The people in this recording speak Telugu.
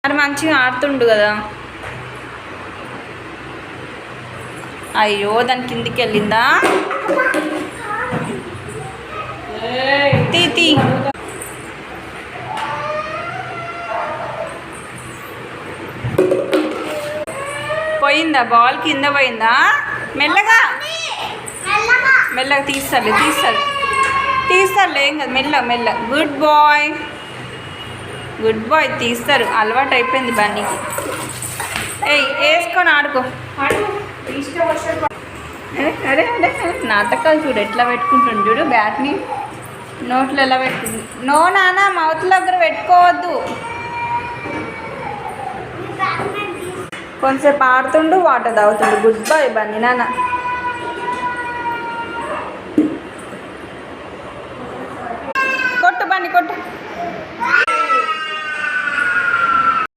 మరి మంచిగా ఆడుతుండు కదా. అయ్యో దాని కిందికి వెళ్ళిందా. తీ పోయిందా బాల్ కింద పోయిందా. మెల్లగా మెల్లగా తీస్తారులే ఏం కదా. మెల్ల గుడ్ బాయ్ తీస్తారు. అలవాటు అయిపోయింది బన్నీకి. వేసుకొని ఆడుకో. అరే నాటకాలు చూడు ఎట్లా పెట్టుకుంటుంది చూడు. బ్యాట్ని నోట్లో ఎలా పెట్టుకుంటుంది. నో నాన్న మౌత్ దగ్గర పెట్టుకోవద్దు. కొంచెంసేపు ఆడుతుండు వాటర్ తాగుతుండు. గుడ్ బాయ్ బన్నీ నాన్న.